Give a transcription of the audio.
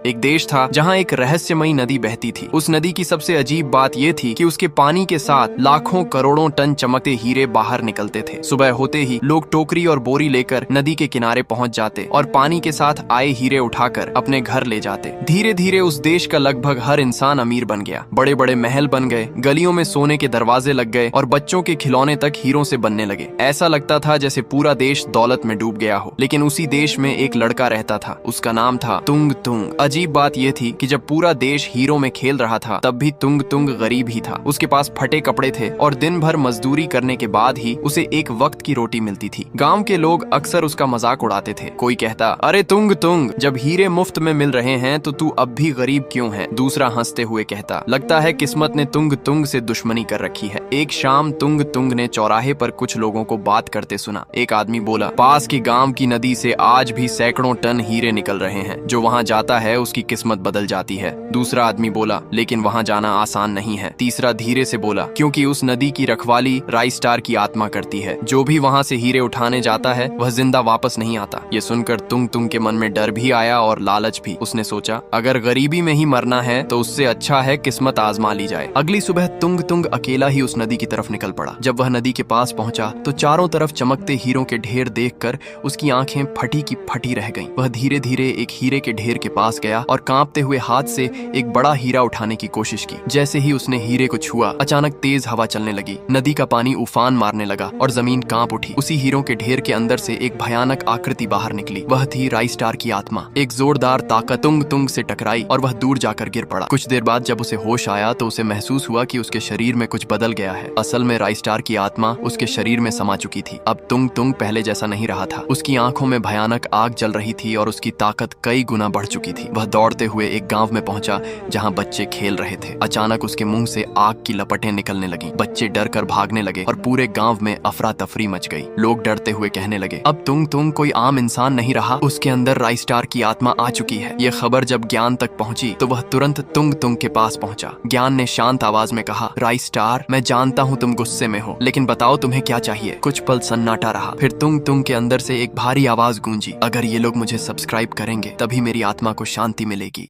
एक देश था जहाँ एक रहस्यमयी नदी बहती थी। उस नदी की सबसे अजीब बात ये थी कि उसके पानी के साथ लाखों करोड़ों टन चमकते हीरे बाहर निकलते थे। सुबह होते ही लोग टोकरी और बोरी लेकर नदी के किनारे पहुंच जाते और पानी के साथ आए हीरे उठाकर अपने घर ले जाते। धीरे धीरे उस देश का लगभग हर इंसान अमीर बन गया। बड़े बड़े महल बन गए, गलियों में सोने के दरवाजे लग गए और बच्चों के खिलौने तक हीरों से बनने लगे। ऐसा लगता था जैसे पूरा देश दौलत में डूब गया हो। लेकिन उसी देश में एक लड़का रहता था, उसका नाम था तुंग तुंग। अजीब बात यह थी कि जब पूरा देश हीरो में खेल रहा था तब भी तुंग तुंग गरीब ही था। उसके पास फटे कपड़े थे और दिन भर मजदूरी करने के बाद ही उसे एक वक्त की रोटी मिलती थी। गांव के लोग अक्सर उसका मजाक उड़ाते थे। कोई कहता, अरे तुंग तुंग, जब हीरे मुफ्त में मिल रहे हैं तो तू अब भी गरीब क्यों है? दूसरा हंसते हुए कहता, लगता है किस्मत ने तुंग तुंग से दुश्मनी कर रखी है। एक शाम तुंग तुंग ने चौराहे पर कुछ लोगों को बात करते सुना। एक आदमी बोला, पास की गांव की नदी से आज भी सैकड़ों टन हीरे निकल रहे हैं। जो वहां जाता है उसकी किस्मत बदल जाती है। दूसरा आदमी बोला, लेकिन वहां जाना आसान नहीं है। तीसरा धीरे से बोला, क्योंकि उस नदी की रखवाली राई स्टार की आत्मा करती है। जो भी वहां से हीरे उठाने जाता है वह जिंदा वापस नहीं आता। ये सुनकर तुंग तुंग के मन में डर भी आया और लालच भी। उसने सोचा, अगर गरीबी में ही मरना है तो उससे अच्छा है किस्मत आजमा ली जाए। अगली सुबह तुंग तुंग अकेला ही उस नदी की तरफ निकल पड़ा। जब वह नदी के पास पहुंचा तो चारों तरफ चमकते हीरों के ढेर देखकर उसकी आंखें फटी की फटी रह गईं। वह धीरे धीरे एक हीरे के ढेर के पास गया और कांपते हुए हाथ से एक बड़ा हीरा उठाने की कोशिश की। जैसे ही उसने हीरे को छुआ, अचानक तेज हवा चलने लगी। नदी का पानी उफान मारने लगा और जमीन कांप उठी। उसी हीरों के ढेर के अंदर से एक भयानक आकृति बाहर निकली। वह थी राई स्टार की आत्मा। एक जोरदार ताकत तुंग तुंग से टकराई और वह दूर जाकर गिर पड़ा। कुछ देर बाद जब उसे होश आया तो उसे महसूस हुआ कि उसके शरीर में कुछ बदल गया है। असल में राई स्टार की आत्मा उसके शरीर में समा चुकी थी। अब तुंग तुंग पहले जैसा नहीं रहा था। उसकी आंखों में भयानक आग जल रही थी और उसकी ताकत कई गुना बढ़ चुकी थी। वह दौड़ते हुए एक गांव में पहुंचा जहां बच्चे खेल रहे थे। अचानक उसके मुंह से आग की लपटें निकलने लगी। बच्चे डर कर भागने लगे और पूरे गांव में अफरा तफरी मच गई। लोग डरते हुए कहने लगे, अब तुंग तुंग कोई आम इंसान नहीं रहा, उसके अंदर राई स्टार की आत्मा आ चुकी है। यह खबर जब ज्ञान तक पहुंची तो वह तुरंत तुंग तुंग के पास पहुंचा। ज्ञान ने शांत आवाज में कहा, राई स्टार, मैं जानता हूँ तुम गुस्से में हो, लेकिन बताओ तुम्हें क्या चाहिए? कुछ पल सन्नाटा रहा। फिर तुंग तुंग के अंदर से एक भारी आवाज गूंजी, अगर ये लोग मुझे सब्सक्राइब करेंगे तभी मेरी आत्मा को शांति मिलेगी।